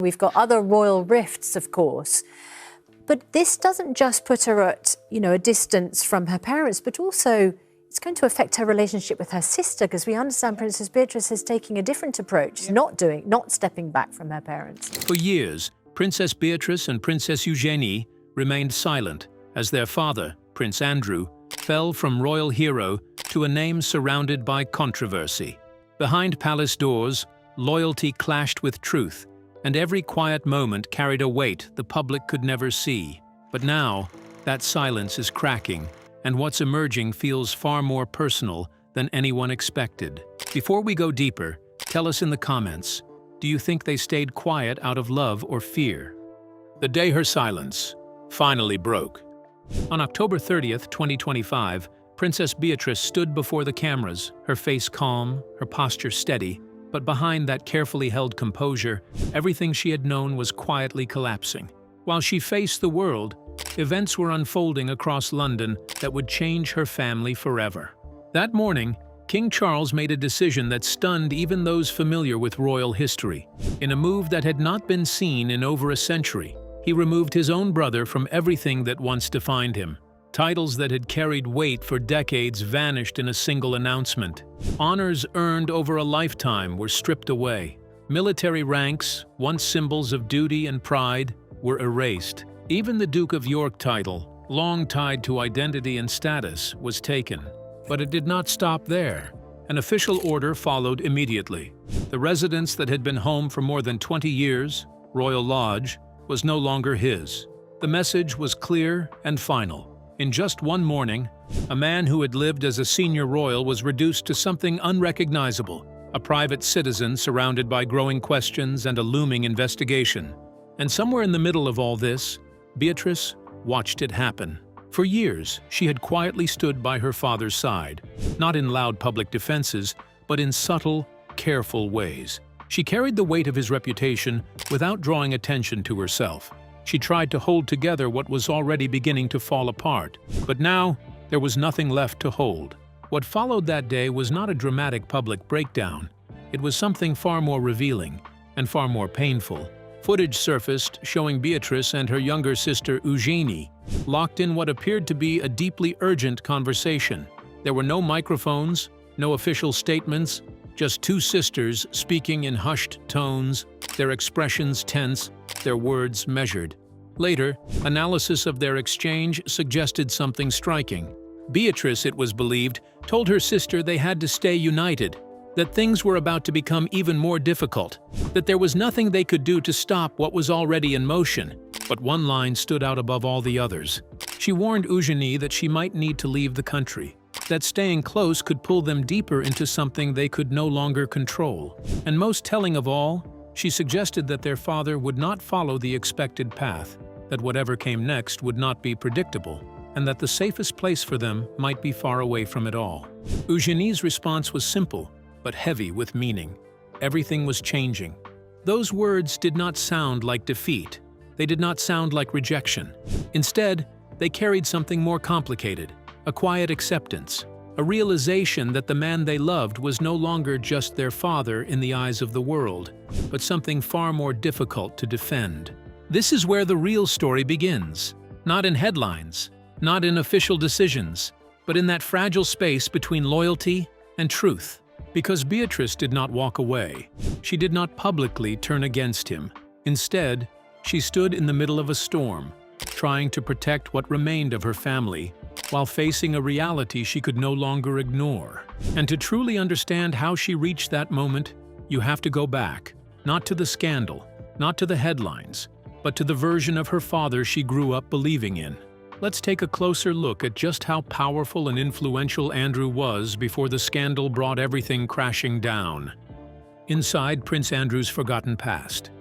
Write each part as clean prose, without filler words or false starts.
We've got other royal rifts, of course. But this doesn't just put her at, a distance from her parents, but also it's going to affect her relationship with her sister, because we understand Princess Beatrice is taking a different approach, not stepping back from her parents. For years, Princess Beatrice and Princess Eugenie remained silent as their father, Prince Andrew, fell from royal hero to a name surrounded by controversy. Behind palace doors, loyalty clashed with truth, and every quiet moment carried a weight the public could never see. But now, that silence is cracking, and what's emerging feels far more personal than anyone expected. Before we go deeper, tell us in the comments, do you think they stayed quiet out of love or fear? The day her silence finally broke. On October 30th, 2025, Princess Beatrice stood before the cameras, her face calm, her posture steady, but behind that carefully held composure, everything she had known was quietly collapsing. While she faced the world, events were unfolding across London that would change her family forever. That morning, King Charles made a decision that stunned even those familiar with royal history. In a move that had not been seen in over a century, he removed his own brother from everything that once defined him. Titles that had carried weight for decades vanished in a single announcement. Honors earned over a lifetime were stripped away. Military ranks, once symbols of duty and pride, were erased. Even the Duke of York title, long tied to identity and status, was taken. But it did not stop there. An official order followed immediately. The residence that had been home for more than 20 years, Royal Lodge, was no longer his. The message was clear and final. In just one morning, a man who had lived as a senior royal was reduced to something unrecognizable, a private citizen surrounded by growing questions and a looming investigation. And somewhere in the middle of all this, Beatrice watched it happen. For years, she had quietly stood by her father's side, not in loud public defenses, but in subtle, careful ways. She carried the weight of his reputation without drawing attention to herself. She tried to hold together what was already beginning to fall apart. But now, there was nothing left to hold. What followed that day was not a dramatic public breakdown. It was something far more revealing and far more painful. Footage surfaced showing Beatrice and her younger sister Eugenie locked in what appeared to be a deeply urgent conversation. There were no microphones, no official statements, just two sisters speaking in hushed tones, their expressions tense, their words measured. Later, analysis of their exchange suggested something striking. Beatrice, it was believed, told her sister they had to stay united, that things were about to become even more difficult, that there was nothing they could do to stop what was already in motion. But one line stood out above all the others. She warned Eugenie that she might need to leave the country, that staying close could pull them deeper into something they could no longer control. And most telling of all, she suggested that their father would not follow the expected path, that whatever came next would not be predictable, and that the safest place for them might be far away from it all. Eugenie's response was simple, but heavy with meaning. Everything was changing. Those words did not sound like defeat. They did not sound like rejection. Instead, they carried something more complicated, a quiet acceptance, a realization that the man they loved was no longer just their father in the eyes of the world, but something far more difficult to defend. This is where the real story begins, not in headlines, not in official decisions, but in that fragile space between loyalty and truth. Because Beatrice did not walk away, she did not publicly turn against him. Instead, she stood in the middle of a storm, trying to protect what remained of her family, while facing a reality she could no longer ignore. And to truly understand how she reached that moment, you have to go back, not to the scandal, not to the headlines, but to the version of her father she grew up believing in. Let's take a closer look at just how powerful and influential Andrew was before the scandal brought everything crashing down. Inside Prince Andrew's forgotten past,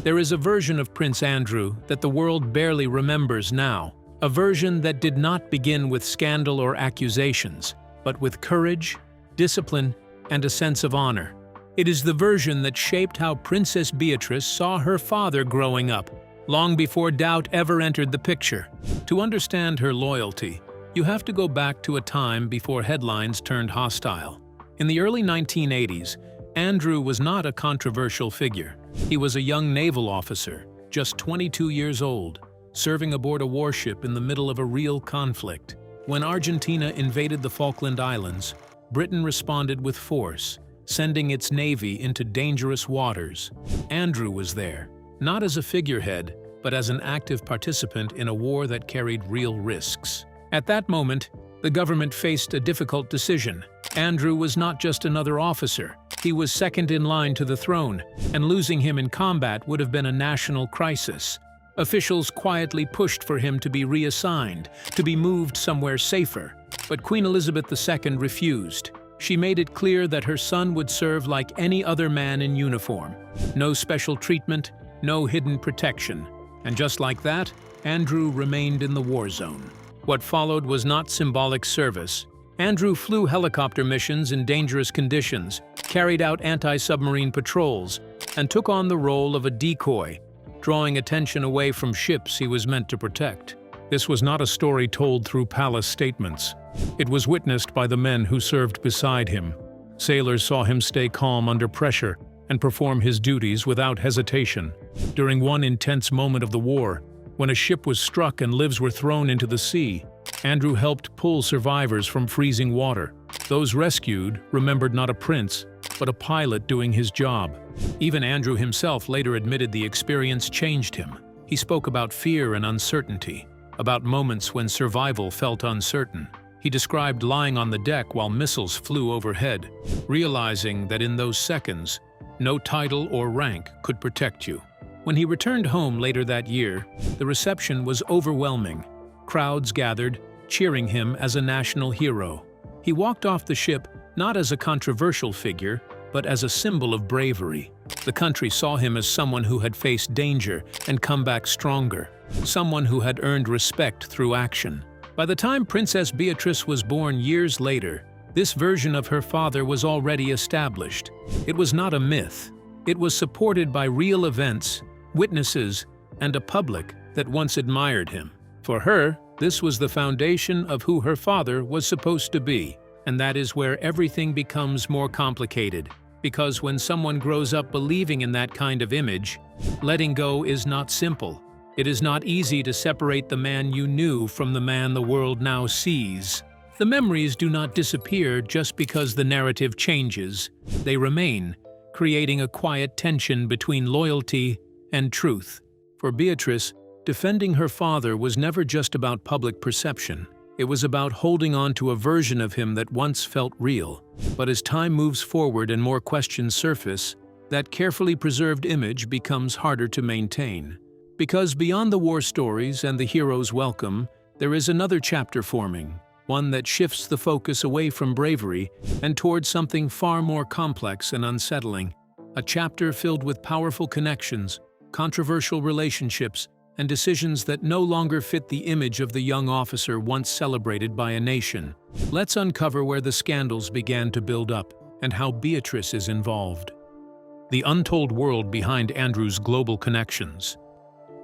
there is a version of Prince Andrew that the world barely remembers now, a version that did not begin with scandal or accusations, but with courage, discipline, and a sense of honor. It is the version that shaped how Princess Beatrice saw her father growing up, long before doubt ever entered the picture. To understand her loyalty, you have to go back to a time before headlines turned hostile. In the early 1980s, Andrew was not a controversial figure. He was a young naval officer, just 22 years old, serving aboard a warship in the middle of a real conflict. When Argentina invaded the Falkland Islands, Britain responded with force, sending its navy into dangerous waters. Andrew was there, not as a figurehead, but as an active participant in a war that carried real risks. At that moment, the government faced a difficult decision. Andrew was not just another officer. He was second in line to the throne, and losing him in combat would have been a national crisis. Officials quietly pushed for him to be reassigned, to be moved somewhere safer. But Queen Elizabeth II refused. She made it clear that her son would serve like any other man in uniform. No special treatment, no hidden protection. And just like that, Andrew remained in the war zone. What followed was not symbolic service. Andrew flew helicopter missions in dangerous conditions, carried out anti-submarine patrols, and took on the role of a decoy, drawing attention away from ships he was meant to protect. This was not a story told through palace statements. It was witnessed by the men who served beside him. Sailors saw him stay calm under pressure and perform his duties without hesitation. During one intense moment of the war, when a ship was struck and lives were thrown into the sea, Andrew helped pull survivors from freezing water. Those rescued remembered not a prince, but a pilot doing his job. Even Andrew himself later admitted the experience changed him. He spoke about fear and uncertainty, about moments when survival felt uncertain. He described lying on the deck while missiles flew overhead, realizing that in those seconds, no title or rank could protect you. When he returned home later that year, the reception was overwhelming. Crowds gathered, cheering him as a national hero. He walked off the ship not as a controversial figure, but as a symbol of bravery. The country saw him as someone who had faced danger and come back stronger, someone who had earned respect through action. By the time Princess Beatrice was born years later, this version of her father was already established. It was not a myth. It was supported by real events, witnesses, and a public that once admired him. For her, this was the foundation of who her father was supposed to be. And that is where everything becomes more complicated. Because when someone grows up believing in that kind of image, letting go is not simple. It is not easy to separate the man you knew from the man the world now sees. The memories do not disappear just because the narrative changes. They remain, creating a quiet tension between loyalty and truth. For Beatrice, defending her father was never just about public perception. It was about holding on to a version of him that once felt real. But as time moves forward and more questions surface, that carefully preserved image becomes harder to maintain. Because beyond the war stories and the hero's welcome, there is another chapter forming, one that shifts the focus away from bravery and towards something far more complex and unsettling. A chapter filled with powerful connections, controversial relationships, and decisions that no longer fit the image of the young officer once celebrated by a nation. Let's uncover where the scandals began to build up and how Beatrice is involved. The untold world behind Andrew's global connections.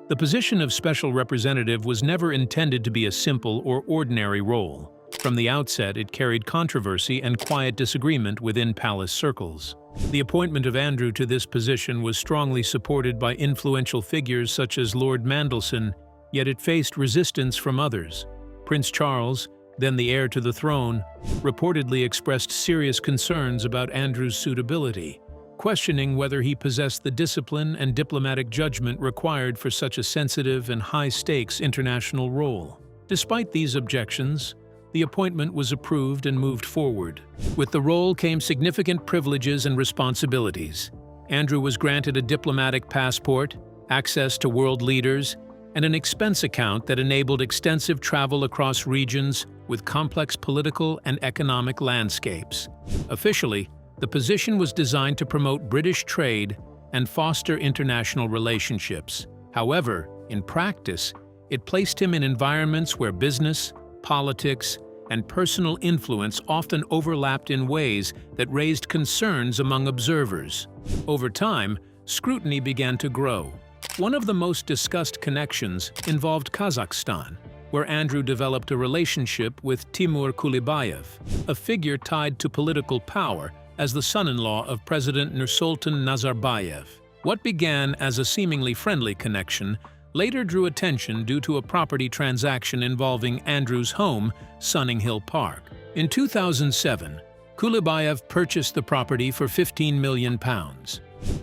The position of special representative was never intended to be a simple or ordinary role. From the outset, it carried controversy and quiet disagreement within palace circles. The appointment of Andrew to this position was strongly supported by influential figures such as Lord Mandelston, yet it faced resistance from others. Prince Charles, then the heir to the throne, reportedly expressed serious concerns about Andrew's suitability, questioning whether he possessed the discipline and diplomatic judgment required for such a sensitive and high-stakes international role. Despite these objections, the appointment was approved and moved forward. With the role came significant privileges and responsibilities. Andrew was granted a diplomatic passport, access to world leaders, and an expense account that enabled extensive travel across regions with complex political and economic landscapes. Officially, the position was designed to promote British trade and foster international relationships. However, in practice, it placed him in environments where business, politics, and personal influence often overlapped in ways that raised concerns among observers. Over time, scrutiny began to grow. One of the most discussed connections involved Kazakhstan, where Andrew developed a relationship with Timur Kulibayev, a figure tied to political power as the son-in-law of President Nursultan Nazarbayev. What began as a seemingly friendly connection later drew attention due to a property transaction involving Andrew's home, Sunning Hill Park. In 2007, Kulibayev purchased the property for £15 million.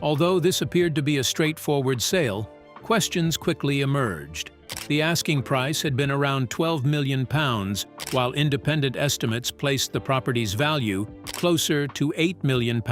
Although this appeared to be a straightforward sale, questions quickly emerged. The asking price had been around £12 million, while independent estimates placed the property's value closer to £8 million.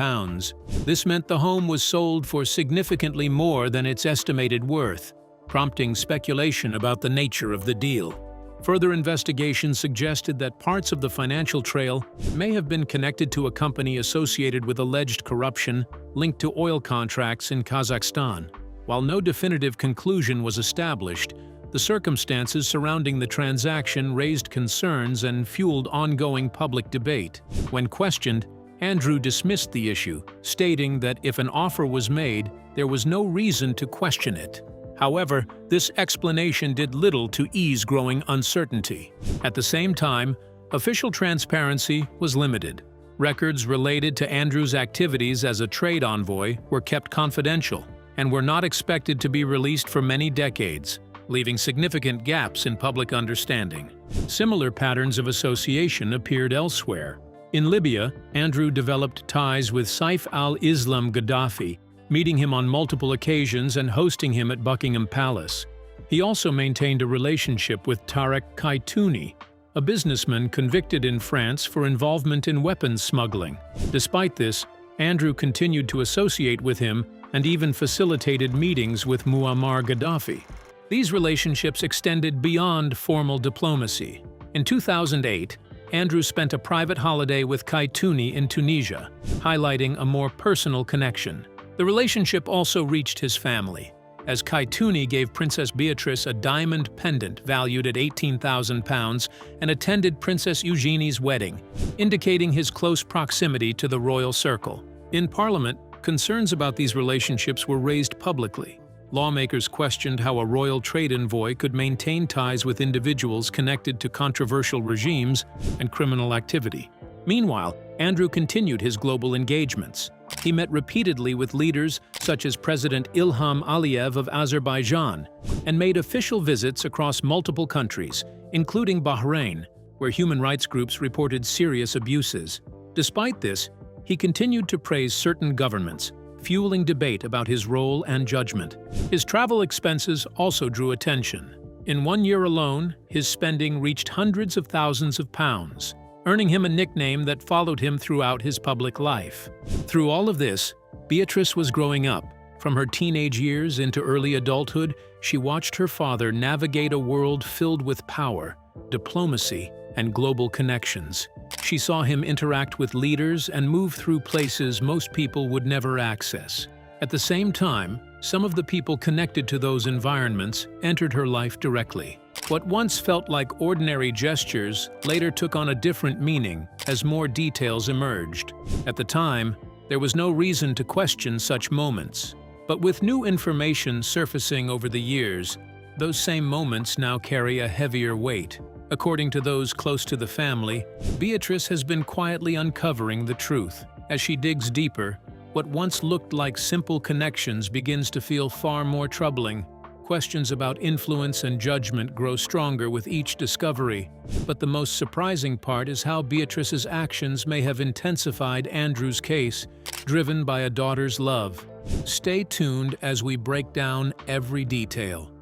This meant the home was sold for significantly more than its estimated worth, prompting speculation about the nature of the deal. Further investigation suggested that parts of the financial trail may have been connected to a company associated with alleged corruption linked to oil contracts in Kazakhstan. While no definitive conclusion was established, the circumstances surrounding the transaction raised concerns and fueled ongoing public debate. When questioned, Andrew dismissed the issue, stating that if an offer was made, there was no reason to question it. However, this explanation did little to ease growing uncertainty. At the same time, official transparency was limited. Records related to Andrew's activities as a trade envoy were kept confidential and were not expected to be released for many decades, leaving significant gaps in public understanding. Similar patterns of association appeared elsewhere. In Libya, Andrew developed ties with Saif al-Islam Gaddafi, meeting him on multiple occasions and hosting him at Buckingham Palace. He also maintained a relationship with Tarek Kaitouni, a businessman convicted in France for involvement in weapons smuggling. Despite this, Andrew continued to associate with him and even facilitated meetings with Muammar Gaddafi. These relationships extended beyond formal diplomacy. In 2008, Andrew spent a private holiday with Kaitouni in Tunisia, highlighting a more personal connection. The relationship also reached his family, as Kaitouni gave Princess Beatrice a diamond pendant valued at £18,000 and attended Princess Eugenie's wedding, indicating his close proximity to the royal circle. In Parliament, concerns about these relationships were raised publicly. Lawmakers questioned how a royal trade envoy could maintain ties with individuals connected to controversial regimes and criminal activity. Meanwhile, Andrew continued his global engagements. He met repeatedly with leaders such as President Ilham Aliyev of Azerbaijan and made official visits across multiple countries, including Bahrain, where human rights groups reported serious abuses. Despite this, he continued to praise certain governments, fueling debate about his role and judgment. His travel expenses also drew attention. In 1 year alone, his spending reached hundreds of thousands of pounds, earning him a nickname that followed him throughout his public life. Through all of this, Beatrice was growing up. From her teenage years into early adulthood, she watched her father navigate a world filled with power, diplomacy, and global connections. She saw him interact with leaders and move through places most people would never access. At the same time, some of the people connected to those environments entered her life directly. What once felt like ordinary gestures later took on a different meaning as more details emerged. At the time, there was no reason to question such moments. But with new information surfacing over the years, those same moments now carry a heavier weight. According to those close to the family, Beatrice has been quietly uncovering the truth. As she digs deeper, what once looked like simple connections begins to feel far more troubling. Questions about influence and judgment grow stronger with each discovery. But the most surprising part is how Beatrice's actions may have intensified Andrew's case, driven by a daughter's love. Stay tuned as we break down every detail.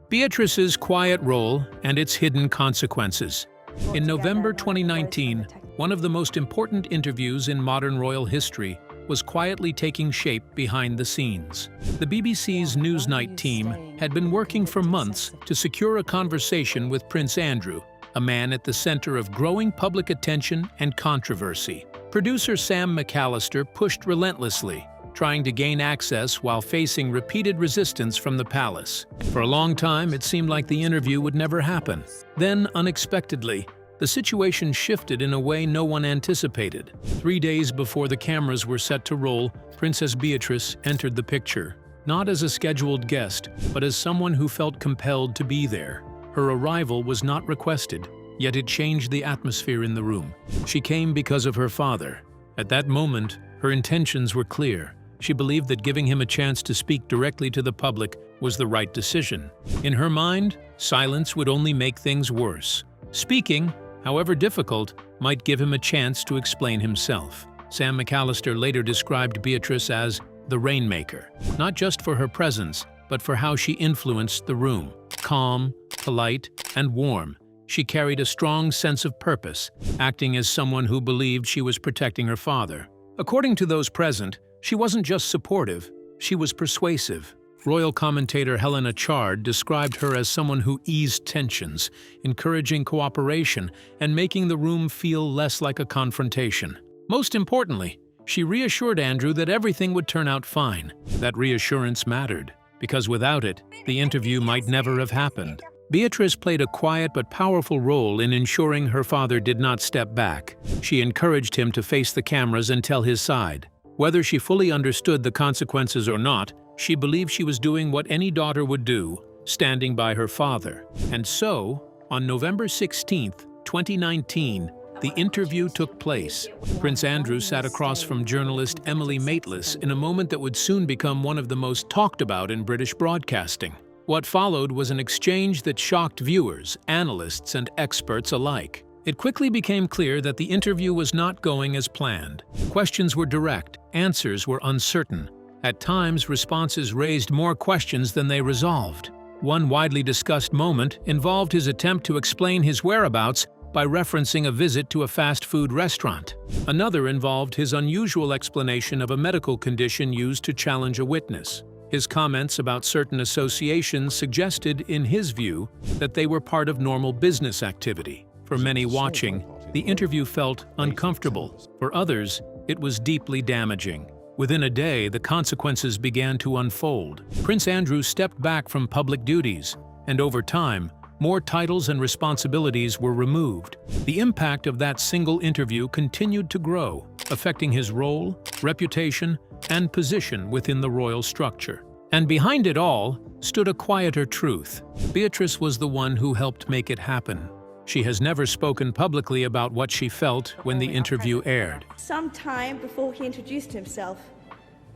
Beatrice's quiet role and its hidden consequences. In November 2019, one of the most important interviews in modern royal history was quietly taking shape behind the scenes. The BBC's Newsnight team had been working for months to secure a conversation with Prince Andrew, a man at the center of growing public attention and controversy. Producer Sam McAllister pushed relentlessly, trying to gain access while facing repeated resistance from the palace. For a long time, it seemed like the interview would never happen. Then, unexpectedly, the situation shifted in a way no one anticipated. 3 days before the cameras were set to roll, Princess Beatrice entered the picture, not as a scheduled guest, but as someone who felt compelled to be there. Her arrival was not requested, yet it changed the atmosphere in the room. She came because of her father. At that moment, Her intentions were clear. She believed that giving him a chance to speak directly to the public was the right decision. In her mind, silence would only make things worse. Speaking, however difficult, might give him a chance to explain himself. Sam McAllister later described Beatrice as the rainmaker, not just for her presence, but for how she influenced the room. Calm, polite, and warm, she carried a strong sense of purpose, acting as someone who believed she was protecting her father. According to those present, she wasn't just supportive, she was persuasive. Royal commentator Helena Chard described her as someone who eased tensions, encouraging cooperation, and making the room feel less like a confrontation. Most importantly, she reassured Andrew that everything would turn out fine. That reassurance mattered, because without it, the interview might never have happened. Beatrice played a quiet but powerful role in ensuring her father did not step back. She encouraged him to face the cameras and tell his side. Whether she fully understood the consequences or not, she believed she was doing what any daughter would do, standing by her father. And so, on November 16, 2019, the interview took place. Prince Andrew sat across from journalist Emily Maitlis in a moment that would soon become one of the most talked about in British broadcasting. What followed was an exchange that shocked viewers, analysts, and experts alike. It quickly became clear that the interview was not going as planned. Questions were direct, answers were uncertain. At times, responses raised more questions than they resolved. One widely discussed moment involved his attempt to explain his whereabouts by referencing a visit to a fast food restaurant. Another involved his unusual explanation of a medical condition used to challenge a witness. His comments about certain associations suggested, in his view, that they were part of normal business activity. For many watching, the interview felt uncomfortable. For others, it was deeply damaging. Within a day, the consequences began to unfold. Prince Andrew stepped back from public duties, and over time, more titles and responsibilities were removed. The impact of that single interview continued to grow, affecting his role, reputation, and position within the royal structure. And behind it all stood a quieter truth. Beatrice was the one who helped make it happen. She has never spoken publicly about what she felt when the interview aired. Some time before he introduced himself,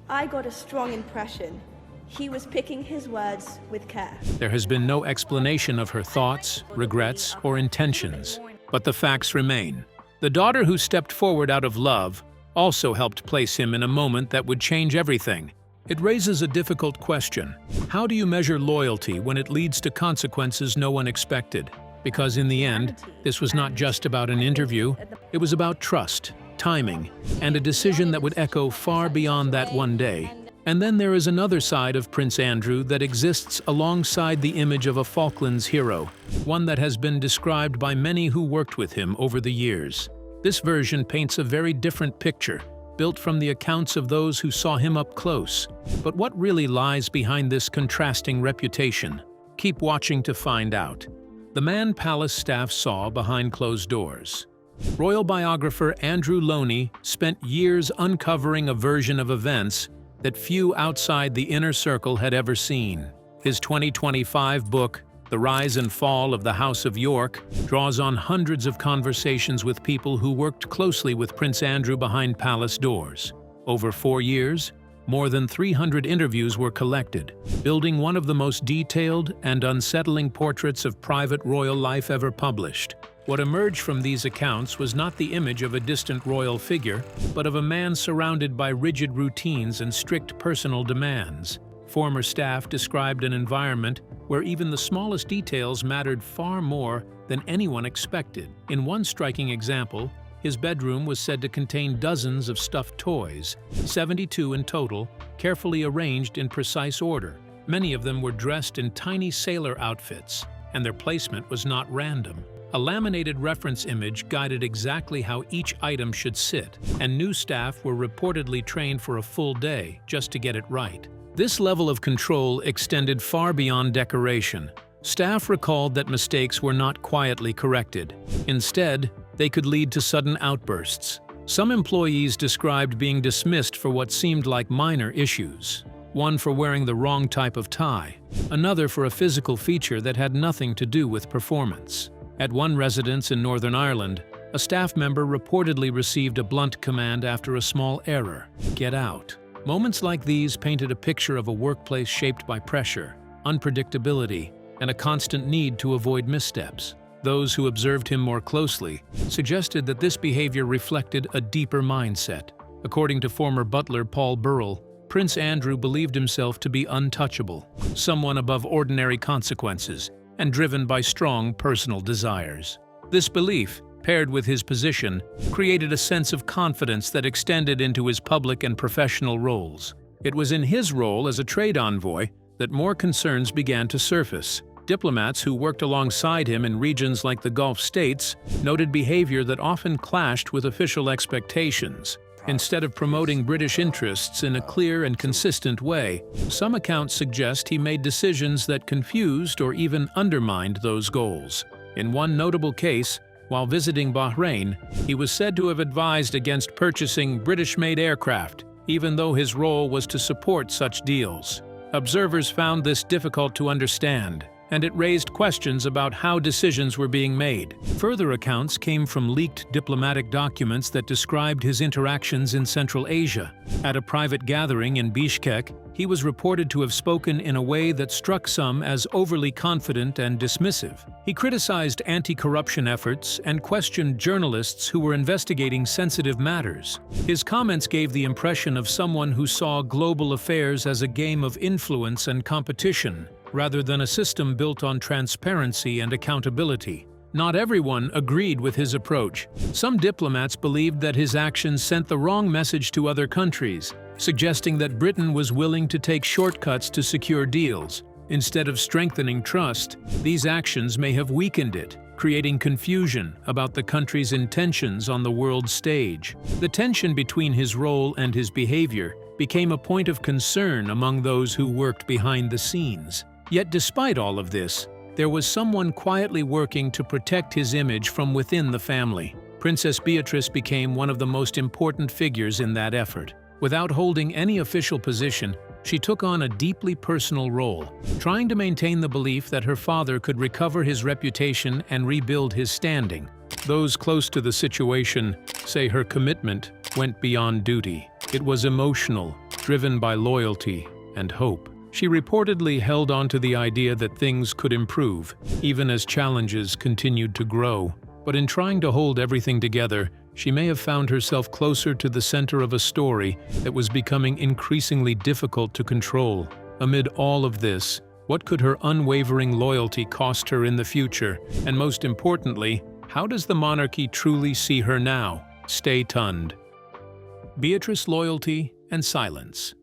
I got a strong impression. He was picking his words with care. There has been no explanation of her thoughts, regrets, or intentions, but the facts remain. The daughter who stepped forward out of love also helped place him in a moment that would change everything. It raises a difficult question. How do you measure loyalty when it leads to consequences no one expected? Because in the end, this was not just about an interview, it was about trust, timing, and a decision that would echo far beyond that one day. And then there is another side of Prince Andrew that exists alongside the image of a Falklands hero, one that has been described by many who worked with him over the years. This version paints a very different picture, built from the accounts of those who saw him up close. But what really lies behind this contrasting reputation? Keep watching to find out. The man palace staff saw behind closed doors. Royal biographer Andrew Loney spent years uncovering a version of events that few outside the inner circle had ever seen. His 2025 book, The Rise and Fall of the House of York, draws on hundreds of conversations with people who worked closely with Prince Andrew behind palace doors. Over 4 years, more than 300 interviews were collected, building one of the most detailed and unsettling portraits of private royal life ever published. What emerged from these accounts was not the image of a distant royal figure, but of a man surrounded by rigid routines and strict personal demands. Former staff described an environment where even the smallest details mattered far more than anyone expected. In one striking example, his bedroom was said to contain dozens of stuffed toys, 72 in total, carefully arranged in precise order. Many of them were dressed in tiny sailor outfits, and their placement was not random. A laminated reference image guided exactly how each item should sit, and new staff were reportedly trained for a full day just to get it right. This level of control extended far beyond decoration. Staff recalled that mistakes were not quietly corrected. Instead, they could lead to sudden outbursts. Some employees described being dismissed for what seemed like minor issues. One for wearing the wrong type of tie, another for a physical feature that had nothing to do with performance. At one residence in Northern Ireland, a staff member reportedly received a blunt command after a small error: "Get out." Moments like these painted a picture of a workplace shaped by pressure, unpredictability, and a constant need to avoid missteps. Those who observed him more closely suggested that this behavior reflected a deeper mindset. According to former butler Paul Burrell, Prince Andrew believed himself to be untouchable, someone above ordinary consequences, and driven by strong personal desires. This belief, paired with his position, created a sense of confidence that extended into his public and professional roles. It was in his role as a trade envoy that more concerns began to surface. Diplomats who worked alongside him in regions like the Gulf states noted behavior that often clashed with official expectations. Instead of promoting British interests in a clear and consistent way, some accounts suggest he made decisions that confused or even undermined those goals. In one notable case, while visiting Bahrain, he was said to have advised against purchasing British-made aircraft, even though his role was to support such deals. Observers found this difficult to understand, and it raised questions about how decisions were being made. Further accounts came from leaked diplomatic documents that described his interactions in Central Asia. At a private gathering in Bishkek, he was reported to have spoken in a way that struck some as overly confident and dismissive. He criticized anti-corruption efforts and questioned journalists who were investigating sensitive matters. His comments gave the impression of someone who saw global affairs as a game of influence and competition, rather than a system built on transparency and accountability. Not everyone agreed with his approach. Some diplomats believed that his actions sent the wrong message to other countries, suggesting that Britain was willing to take shortcuts to secure deals. Instead of strengthening trust, these actions may have weakened it, creating confusion about the country's intentions on the world stage. The tension between his role and his behavior became a point of concern among those who worked behind the scenes. Yet despite all of this, there was someone quietly working to protect his image from within the family. Princess Beatrice became one of the most important figures in that effort. Without holding any official position, she took on a deeply personal role, trying to maintain the belief that her father could recover his reputation and rebuild his standing. Those close to the situation say her commitment went beyond duty. It was emotional, driven by loyalty and hope. She reportedly held on to the idea that things could improve, even as challenges continued to grow. But in trying to hold everything together, she may have found herself closer to the center of a story that was becoming increasingly difficult to control. Amid all of this, what could her unwavering loyalty cost her in the future? And most importantly, how does the monarchy truly see her now? Stay tuned. Beatrice loyalty and silence.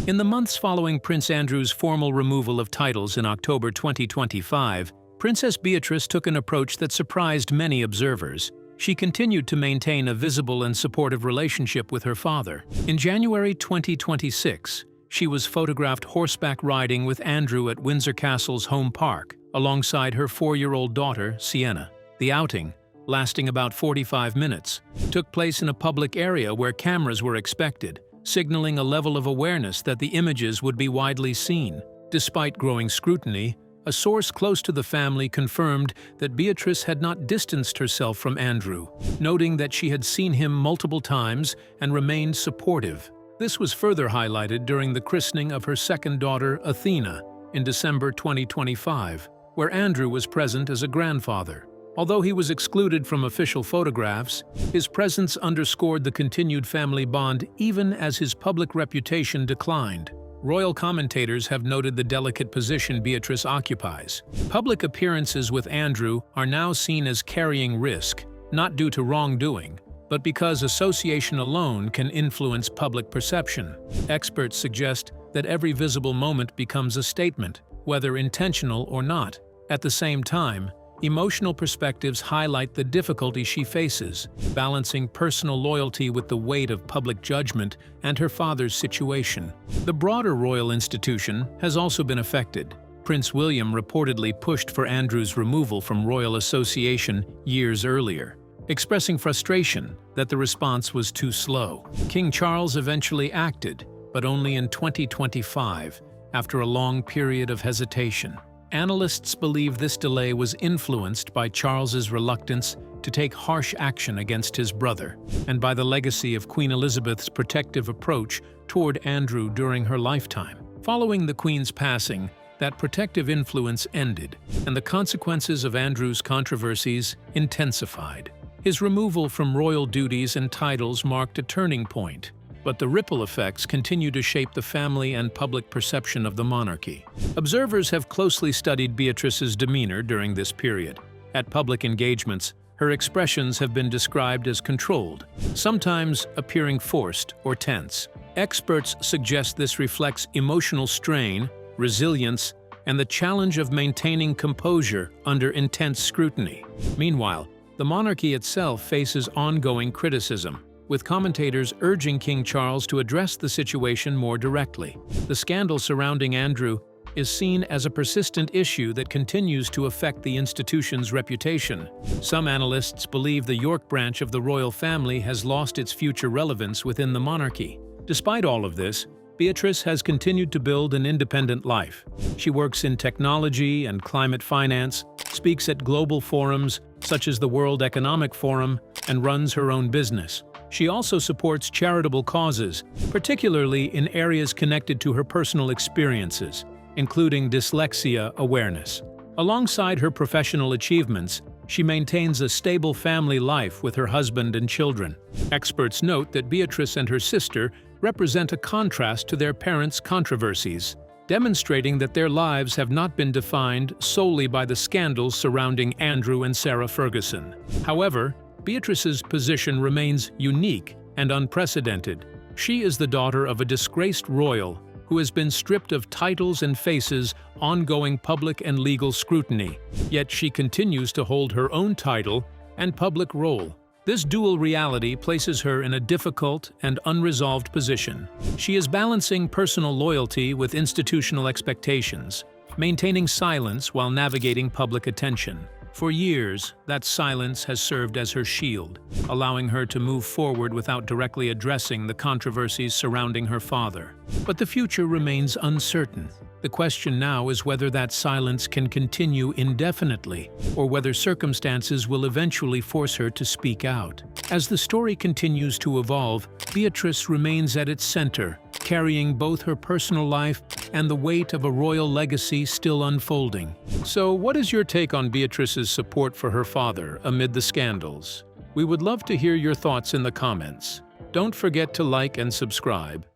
In the months following Prince Andrew's formal removal of titles in October 2025, Princess Beatrice took an approach that surprised many observers. She continued to maintain a visible and supportive relationship with her father. In January 2026, she was photographed horseback riding with Andrew at Windsor Castle's home park, alongside her 4-year-old daughter, Sienna. The outing, lasting about 45 minutes, took place in a public area where cameras were expected, signaling a level of awareness that the images would be widely seen. Despite growing scrutiny, a source close to the family confirmed that Beatrice had not distanced herself from Andrew, noting that she had seen him multiple times and remained supportive. This was further highlighted during the christening of her second daughter, Athena, in December 2025, where Andrew was present as a grandfather. Although he was excluded from official photographs, his presence underscored the continued family bond even as his public reputation declined. Royal commentators have noted the delicate position Beatrice occupies. Public appearances with Andrew are now seen as carrying risk, not due to wrongdoing, but because association alone can influence public perception. Experts suggest that every visible moment becomes a statement, whether intentional or not. At the same time, emotional perspectives highlight the difficulty she faces, balancing personal loyalty with the weight of public judgment and her father's situation. The broader royal institution has also been affected. Prince William reportedly pushed for Andrew's removal from royal association years earlier, expressing frustration that the response was too slow. King Charles eventually acted, but only in 2025, after a long period of hesitation. Analysts believe this delay was influenced by Charles's reluctance to take harsh action against his brother, and by the legacy of Queen Elizabeth's protective approach toward Andrew during her lifetime. Following the Queen's passing, that protective influence ended, and the consequences of Andrew's controversies intensified. His removal from royal duties and titles marked a turning point, but the ripple effects continue to shape the family and public perception of the monarchy. Observers have closely studied Beatrice's demeanor during this period. At public engagements, her expressions have been described as controlled, sometimes appearing forced or tense. Experts suggest this reflects emotional strain, resilience, and the challenge of maintaining composure under intense scrutiny. Meanwhile, the monarchy itself faces ongoing criticism, with commentators urging King Charles to address the situation more directly. The scandal surrounding Andrew is seen as a persistent issue that continues to affect the institution's reputation. Some analysts believe the York branch of the royal family has lost its future relevance within the monarchy. Despite all of this, Beatrice has continued to build an independent life. She works in technology and climate finance, speaks at global forums such as the World Economic Forum, and runs her own business. She also supports charitable causes, particularly in areas connected to her personal experiences, including dyslexia awareness. Alongside her professional achievements, she maintains a stable family life with her husband and children. Experts note that Beatrice and her sister represent a contrast to their parents' controversies, demonstrating that their lives have not been defined solely by the scandals surrounding Andrew and Sarah Ferguson. However, Beatrice's position remains unique and unprecedented. She is the daughter of a disgraced royal who has been stripped of titles and faces ongoing public and legal scrutiny, yet she continues to hold her own title and public role. This dual reality places her in a difficult and unresolved position. She is balancing personal loyalty with institutional expectations, maintaining silence while navigating public attention. For years, that silence has served as her shield, allowing her to move forward without directly addressing the controversies surrounding her father. But the future remains uncertain. The question now is whether that silence can continue indefinitely, or whether circumstances will eventually force her to speak out. As the story continues to evolve, Beatrice remains at its center, carrying both her personal life and the weight of a royal legacy still unfolding. So, what is your take on Beatrice's support for her father amid the scandals? We would love to hear your thoughts in the comments. Don't forget to like and subscribe,